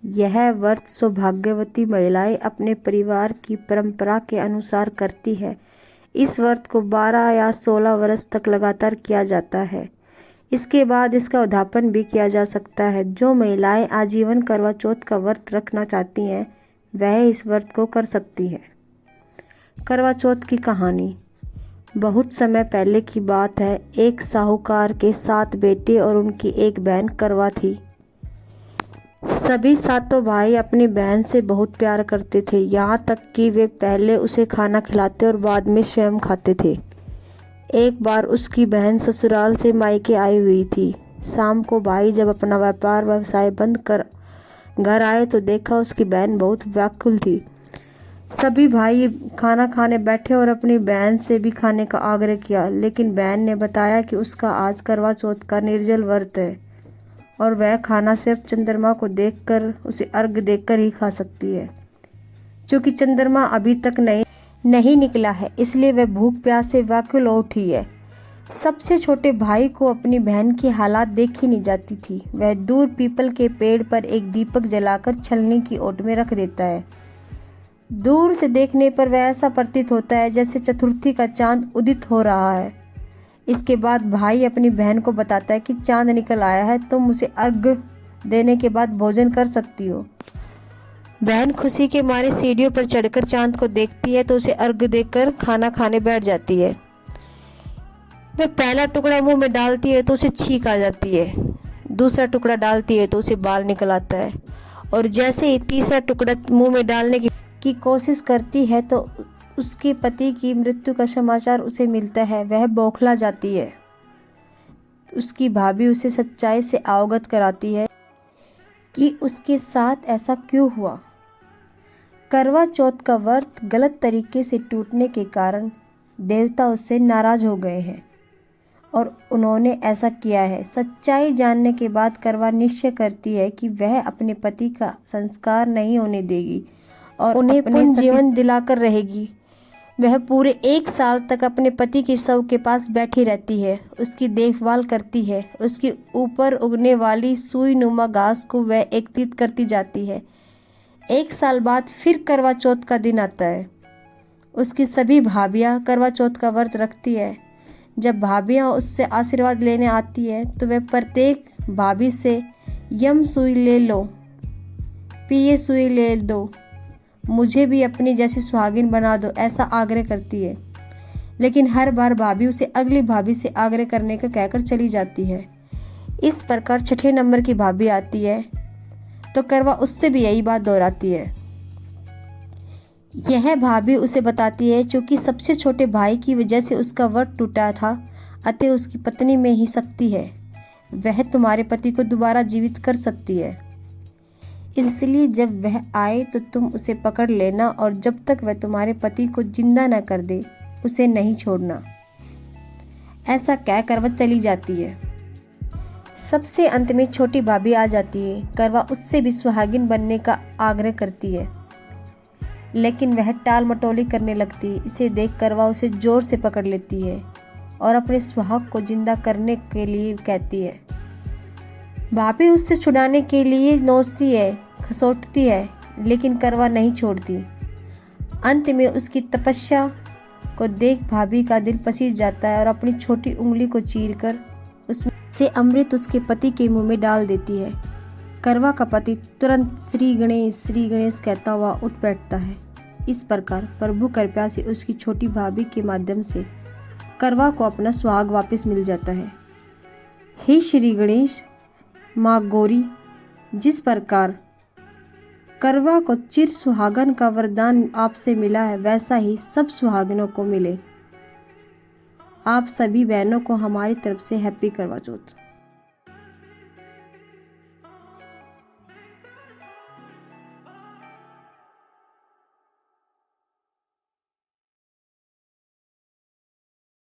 यह व्रत सौभाग्यवती महिलाएं अपने परिवार की परंपरा के अनुसार करती है। इस व्रत को 12 या 16 वर्ष तक लगातार किया जाता है। इसके बाद इसका उद्यापन भी किया जा सकता है। जो महिलाएं आजीवन करवा चौथ का व्रत रखना चाहती हैं वह इस व्रत को कर सकती है। करवा चौथ की कहानी। बहुत समय पहले की बात है। एक साहूकार के 7 बेटे और उनकी एक बहन करवा थी। सभी सातों भाई अपनी बहन से बहुत प्यार करते थे, यहाँ तक कि वे पहले उसे खाना खिलाते और बाद में स्वयं खाते थे। एक बार उसकी बहन ससुराल से मायके आई हुई थी। शाम को भाई जब अपना व्यवसाय बंद कर घर आए तो देखा उसकी बहन बहुत व्याकुल थी। सभी भाई खाना खाने बैठे और अपनी बहन से भी खाने का आग्रह किया, लेकिन बहन ने बताया कि उसका आज करवा चौथ का निर्जल व्रत है और वह खाना सिर्फ चंद्रमा को देखकर, उसे अर्घ देकर ही खा सकती है। क्योंकि चंद्रमा अभी तक नहीं निकला है, इसलिए वह भूख प्यास से व्याकुल हो उठी है। सबसे छोटे भाई को अपनी बहन की हालात देखी नहीं जाती थी। वह दूर पीपल के पेड़ पर एक दीपक जलाकर छलनी की ओट में रख देता है। दूर से देखने पर वह ऐसा प्रतीत होता है जैसे चतुर्थी का चांद उदित हो रहा है। इसके बाद भाई अपनी बहन को बताता है कि चांद निकल आया है, तुम उसे अर्घ देने के बाद भोजन कर सकती हो। बहन खुशी के मारे सीढ़ियों पर चढ़कर चांद को देखती है तो उसे अर्घ देकर खाना खाने बैठ जाती है। वह पहला टुकड़ा मुंह में डालती है तो उसे छींक आ जाती है। दूसरा टुकड़ा डालती है तो उसे बाल निकल आता है और जैसे ही तीसरा टुकड़ा मुंह में डालने की कोशिश करती है तो उसके पति की मृत्यु का समाचार उसे मिलता है। वह बौखला जाती है। उसकी भाभी उसे सच्चाई से अवगत कराती है कि उसके साथ ऐसा क्यों हुआ। करवा चौथ का व्रत गलत तरीके से टूटने के कारण देवता उससे नाराज हो गए हैं और उन्होंने ऐसा किया है। सच्चाई जानने के बाद करवा निश्चय करती है कि वह अपने पति का संस्कार नहीं होने देगी और उन्हें पुनः जीवन दिलाकर रहेगी। वह पूरे 1 साल तक अपने पति के शव के पास बैठी रहती है, उसकी देखभाल करती है। उसके ऊपर उगने वाली सुई नुमा घास को वह एकत्रित करती जाती है। 1 साल बाद फिर करवा चौथ का दिन आता है। उसकी सभी भाभियाँ करवा चौथ का व्रत रखती है। जब भाभियाँ उससे आशीर्वाद लेने आती है तो वह प्रत्येक भाभी से यम सुई ले लो, पिए सुई ले दो, मुझे भी अपनी जैसी सुहागिन बना दो, ऐसा आग्रह करती है। लेकिन हर बार भाभी उसे अगली भाभी से आग्रह करने का कहकर चली जाती है। इस प्रकार 6ठे नंबर की भाभी आती है तो करवा उससे भी यही बात दोहराती है। यह भाभी उसे बताती है क्योंकि सबसे छोटे भाई की वजह से उसका व्रत टूटा था, अतः उसकी पत्नी में ही शक्ति है, वह तुम्हारे पति को दोबारा जीवित कर सकती है। इसलिए जब वह आए तो तुम उसे पकड़ लेना और जब तक वह तुम्हारे पति को जिंदा न कर दे उसे नहीं छोड़ना। ऐसा कहकर वह चली जाती है। सबसे अंत में छोटी भाभी आ जाती है। करवा उससे भी सुहागिन बनने का आग्रह करती है, लेकिन वह टाल मटोली करने लगती है। इसे देख करवा उसे जोर से पकड़ लेती है और अपने सुहाग को जिंदा करने के लिए कहती है। भाभी उससे छुड़ाने के लिए नोचती है, खसोटती है, लेकिन करवा नहीं छोड़ती। अंत में उसकी तपस्या को देख भाभी का दिल पसीज जाता है और अपनी छोटी उंगली को चीरकर उसमें से अमृत उसके पति के मुंह में डाल देती है। करवा का पति तुरंत श्री गणेश कहता हुआ उठ बैठता है। इस प्रकार प्रभु कृपा से उसकी छोटी भाभी के माध्यम से करवा को अपना सुहाग वापस मिल जाता है। हे श्री गणेश, माँ गौरी, जिस प्रकार करवा को चिर सुहागन का वरदान आपसे मिला है वैसा ही सब सुहागनों को मिले। आप सभी बहनों को हमारी तरफ से हैप्पी करवा चौथ।